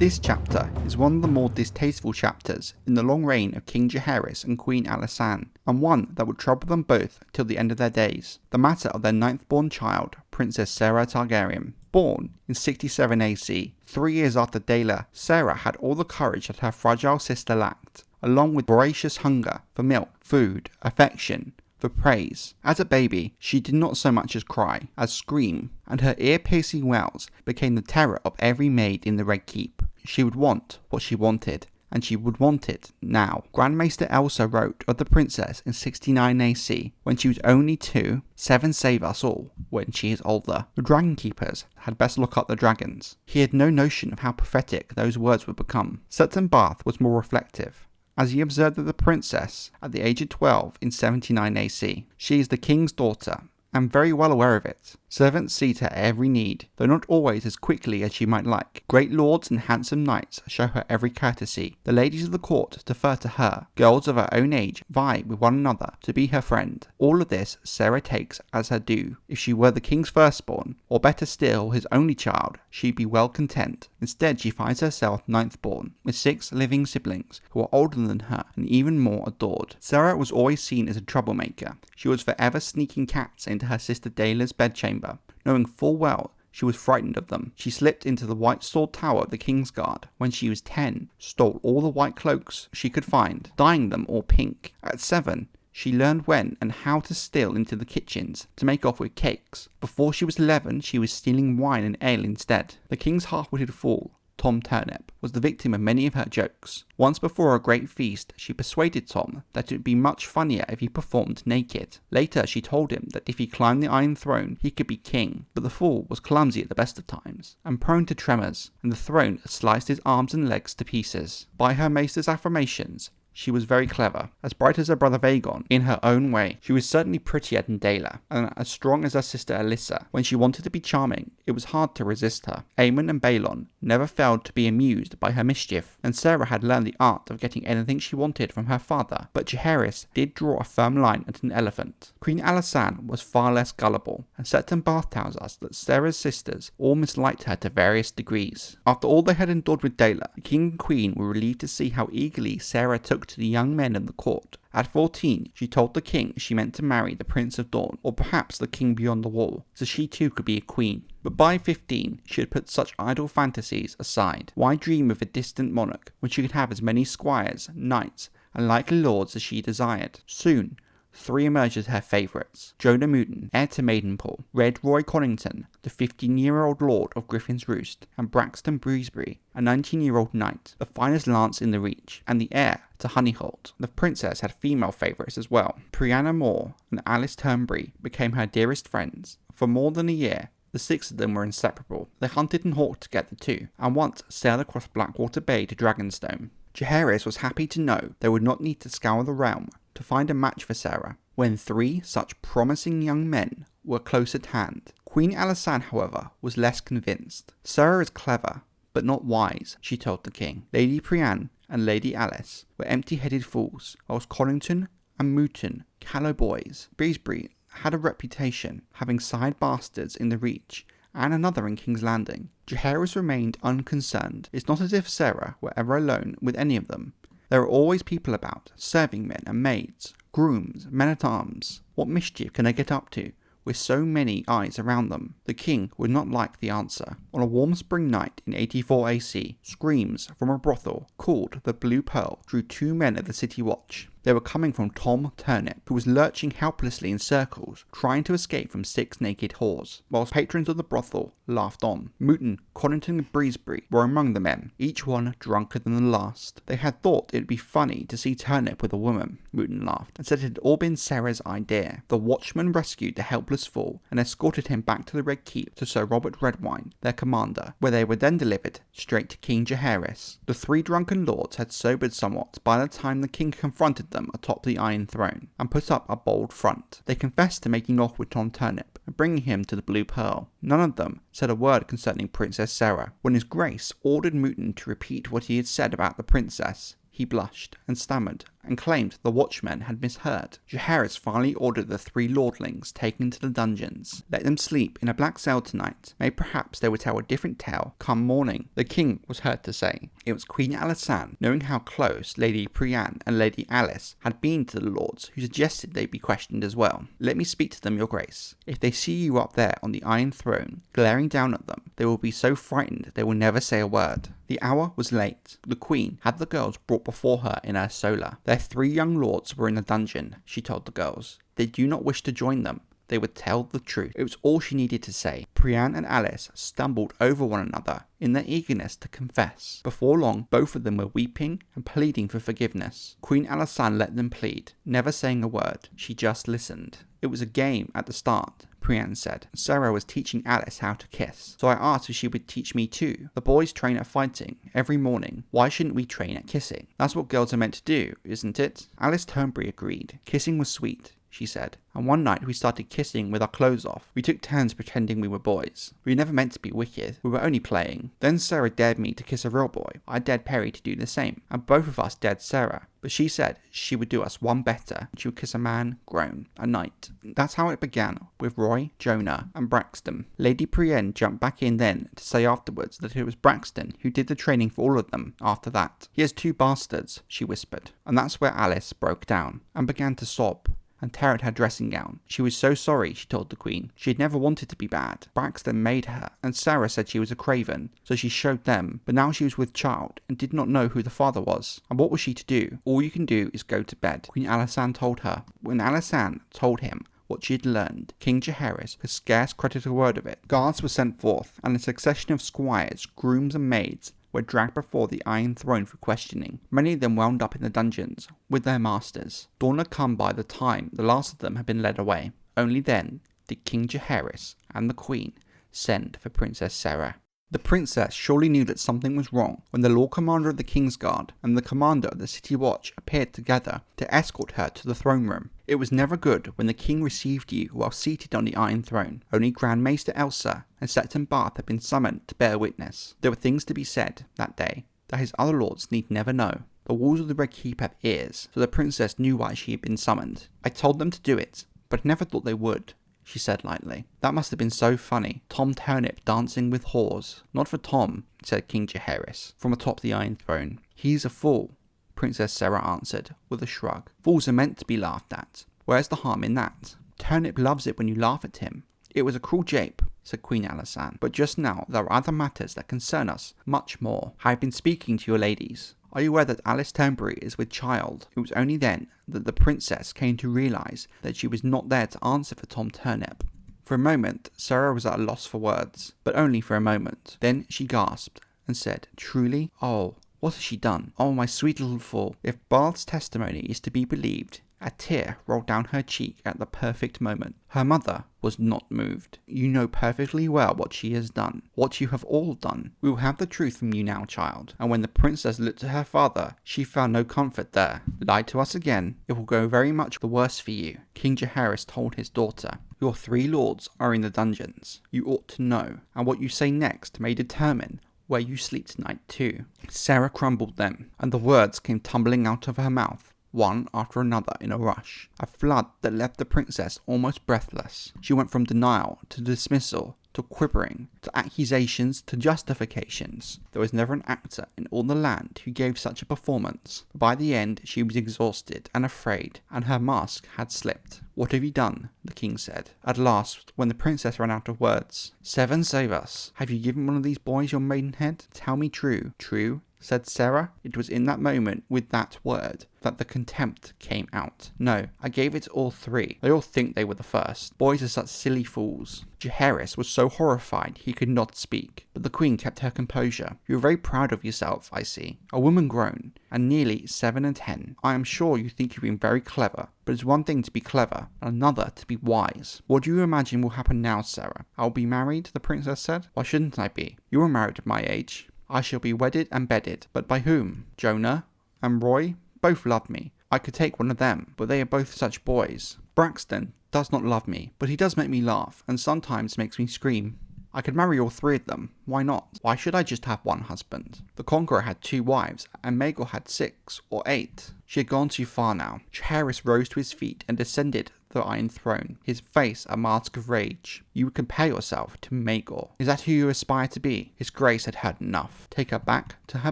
This chapter is one of the more distasteful chapters in the long reign of King Jaehaerys and Queen Alysanne, and one that would trouble them both till the end of their days. The matter of their ninth-born child, Princess Saera Targaryen. Born in 67 AC, 3 years after Daela, Saera had all the courage that her fragile sister lacked, along with voracious hunger for milk, food, affection, for praise. As a baby, she did not so much as cry, as scream, and her ear-piercing wails became the terror of every maid in the Red Keep. She would want what she wanted, and she would want it now. Grand Maester Elsa wrote of the princess in 69 AC, when she was only 2, 7 save us all, when she is older. The Dragon Keepers had best look up the dragons. He had no notion of how prophetic those words would become. Sutton Bath was more reflective, as he observed that the princess, at the age of 12 in 79 AC, she is the king's daughter, and very well aware of it. Servants see to her every need, though not always as quickly as she might like. Great lords and handsome knights show her every courtesy. The ladies of the court defer to her. Girls of her own age vie with one another to be her friend. All of this Saera takes as her due. If she were the king's firstborn, or better still, his only child, she'd be well content. Instead, she finds herself ninth-born, with 6 living siblings who are older than her and even more adored. Saera was always seen as a troublemaker. She was forever sneaking cats into her sister Daela's bedchamber, knowing full well she was frightened of them. She slipped into the White Sword Tower of the Kingsguard when she was 10, stole all the white cloaks she could find, dyeing them all pink. At 7, she learned when and how to steal into the kitchens to make off with cakes. Before she was 11, she was stealing wine and ale instead. The king's half-witted fool, Tom Turnip, was the victim of many of her jokes. Once before a great feast, she persuaded Tom that it would be much funnier if he performed naked. Later, she told him that if he climbed the Iron Throne, he could be king. But the fool was clumsy at the best of times, and prone to tremors, and the throne sliced his arms and legs to pieces. By her maester's affirmations, she was very clever, as bright as her brother Vagon, in her own way. She was certainly prettier than Daela, and as strong as her sister Alyssa. When she wanted to be charming, it was hard to resist her. Aemon and Balon never failed to be amused by her mischief, and Saera had learned the art of getting anything she wanted from her father. But Jaehaerys did draw a firm line at an elephant. Queen Alysanne was far less gullible, and Sutton Bath tells us that Saera's sisters all misliked her to various degrees. After all they had endured with Daela, the king and queen were relieved to see how eagerly Saera took to the young men of the court. At 14, she told the king she meant to marry the Prince of Dawn, or perhaps the king beyond the wall, so she too could be a queen. But by 15, she had put such idle fantasies aside. Why dream of a distant monarch when she could have as many squires, knights, and likely lords as she desired? Soon, 3 emerged as her favourites: Jonah Mooten, heir to Maidenpool; Red Roy Connington, the 15-year-old lord of Griffin's Roost; and Braxton Breezebury, a 19-year-old knight, the finest lance in the Reach, and the heir to Honeyholt. The princess had female favourites as well. Brianna Moore and Alice Turnberry became her dearest friends. For more than a year, the 6 of them were inseparable. They hunted and hawked together too, and once sailed across Blackwater Bay to Dragonstone. Jaehaerys was happy to know they would not need to scour the realm to find a match for Saera, when 3 such promising young men were close at hand. Queen Alysanne, however, was less convinced. Saera is clever, but not wise, she told the king. Lady Brienne and Lady Alice were empty-headed fools, whilst Connington and Mooten, callow boys. Breezebury had a reputation, having side bastards in the Reach, and another in King's Landing. Jaehaerys remained unconcerned. It's not as if Saera were ever alone with any of them. There are always people about, serving men and maids, grooms, men-at-arms. What mischief can they get up to, with so many eyes around them? The king would not like the answer. On a warm spring night in 84 AC, screams from a brothel called the Blue Pearl drew 2 men of the city watch. They were coming from Tom Turnip, who was lurching helplessly in circles, trying to escape from 6 naked whores, whilst patrons of the brothel laughed on. Mooten, Connington and Breezebury were among the men, each one drunker than the last. They had thought it would be funny to see Turnip with a woman, Mooten laughed, and said it had all been Saera's idea. The watchman rescued the helpless fool and escorted him back to the Red Keep to Sir Robert Redwyne, their commander, where they were then delivered straight to King Jaehaerys. The 3 drunken lords had sobered somewhat by the time the king confronted them atop the Iron Throne and put up a bold front. They confessed to making off with Tom Turnip and bringing him to the Blue Pearl. None of them said a word concerning Princess Saera. When his grace ordered Mooten to repeat what he had said about the princess, he blushed and stammered, and claimed the watchmen had misheard. Jaehaerys finally ordered the 3 lordlings taken to the dungeons. Let them sleep in a black cell tonight. Maybe perhaps they would tell a different tale come morning, the king was heard to say. It was Queen Alysanne, knowing how close Lady Brienne and Lady Alis had been to the lords, who suggested they be questioned as well. Let me speak to them, your grace. If they see you up there on the Iron Throne, glaring down at them, they will be so frightened they will never say a word. The hour was late. The queen had the girls brought before her in her solar. Their 3 young lords were in the dungeon, she told the girls. They do not wish to join them. They would tell the truth. It was all she needed to say. Brienne and Alis stumbled over one another in their eagerness to confess. Before long, both of them were weeping and pleading for forgiveness. Queen Alysanne let them plead, never saying a word. She just listened. It was a game at the start, Brienne said. Sarah was teaching Alis how to kiss, so I asked if she would teach me too. The boys train at fighting every morning. Why shouldn't we train at kissing? That's what girls are meant to do, isn't it? Alis Turnberry agreed. Kissing was sweet, she said, and one night we started kissing with our clothes off. We took turns pretending we were boys. We were never meant to be wicked, we were only playing. Then Sarah dared me to kiss a real boy. I dared Perry to do the same, and both of us dared Sarah. But she said she would do us one better. She would kiss a man grown, a knight. That's how it began, with Roy, Jonah, and Braxton. Lady Brienne jumped back in then to say afterwards that it was Braxton who did the training for all of them after that. He has 2 bastards, she whispered. And that's where Alis broke down and began to sob and tear at her dressing gown. She was so sorry, she told the queen. She had never wanted to be bad. Braxton made her, and Sarah said she was a craven, so she showed them. But now she was with child and did not know who the father was. And what was she to do? All you can do is go to bed, Queen Alysanne told her. When Alysanne told him what she had learned, King Jaehaerys could scarce credit a word of it. Guards were sent forth, and a succession of squires, grooms, and maids were dragged before the Iron Throne for questioning. Many of them wound up in the dungeons with their masters. Dawn had come by the time the last of them had been led away. Only then did King Jaehaerys and the Queen send for Princess Sarah. The princess surely knew that something was wrong when the Lord Commander of the Kingsguard and the Commander of the City Watch appeared together to escort her to the throne room. It was never good when the king received you while seated on the Iron Throne. Only Grand Maester Elsa and Septon Bath had been summoned to bear witness. There were things to be said that day that his other lords need never know. The walls of the Red Keep have ears, so the princess knew why she had been summoned. I told them to do it, but I never thought they would, she said lightly. That must have been so funny. Tom Turnip dancing with whores. Not for Tom, said King Jaehaerys from atop the Iron Throne. He's a fool, Princess Sarah answered with a shrug. Fools are meant to be laughed at. Where's the harm in that? Turnip loves it when you laugh at him. It was a cruel jape, said Queen Alysanne, but just now there are other matters that concern us much more. I have been speaking to your ladies. Are you aware that Alis Turnberry is with child? It was only then that the princess came to realise that she was not there to answer for Tom Turnip. For a moment, Sarah was at a loss for words, but only for a moment. Then she gasped and said, Truly? Oh, what has she done? Oh, my sweet little fool. If Bath's testimony is to be believed, a tear rolled down her cheek at the perfect moment. Her mother was not moved. You know perfectly well what she has done, what you have all done. We will have the truth from you now, child. And when the princess looked at her father, she found no comfort there. Lie to us again, it will go very much the worse for you. King Jaehaerys told his daughter, Your 3 lords are in the dungeons. You ought to know, and what you say next may determine where you sleep tonight too. Sarah crumbled them, and the words came tumbling out of her mouth, one after another in a rush, a flood that left the princess almost breathless. She went from denial to dismissal to quivering to accusations to justifications. There was never an actor in all the land who gave such a performance. But by the end she was exhausted and afraid, and her mask had slipped. What have you done? The king said, at last, when the princess ran out of words. Seven save us. Have you given one of these boys your maidenhead? Tell me true. True? Said Sarah. It was in that moment, with that word, that the contempt came out. No, I gave it all 3. They all think they were the first. Boys are such silly fools. Jaehaerys was so horrified he could not speak, but the queen kept her composure. You are very proud of yourself, I see. A woman grown, and nearly 7 and 10. I am sure you think you've been very clever, but it's one thing to be clever, and another to be wise. What do you imagine will happen now, Sarah? I'll be married, the princess said. Why shouldn't I be? You were married at my age. I shall be wedded and bedded. But by whom? Jonah and Roy both love me. I could take one of them, but they are both such boys. Braxton does not love me, but he does make me laugh, and sometimes makes me scream. I could marry all 3 of them. Why not? Why should I just have one husband? The Conqueror had 2 wives, and Maegor had 6 or 8. She had gone too far now. Jaehaerys rose to his feet and descended the Iron Throne, his face a mask of rage. You would compare yourself to Maegor. Is that who you aspire to be? His Grace had heard enough. Take her back to her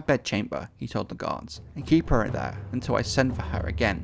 bedchamber, he told the guards, and keep her there until I send for her again.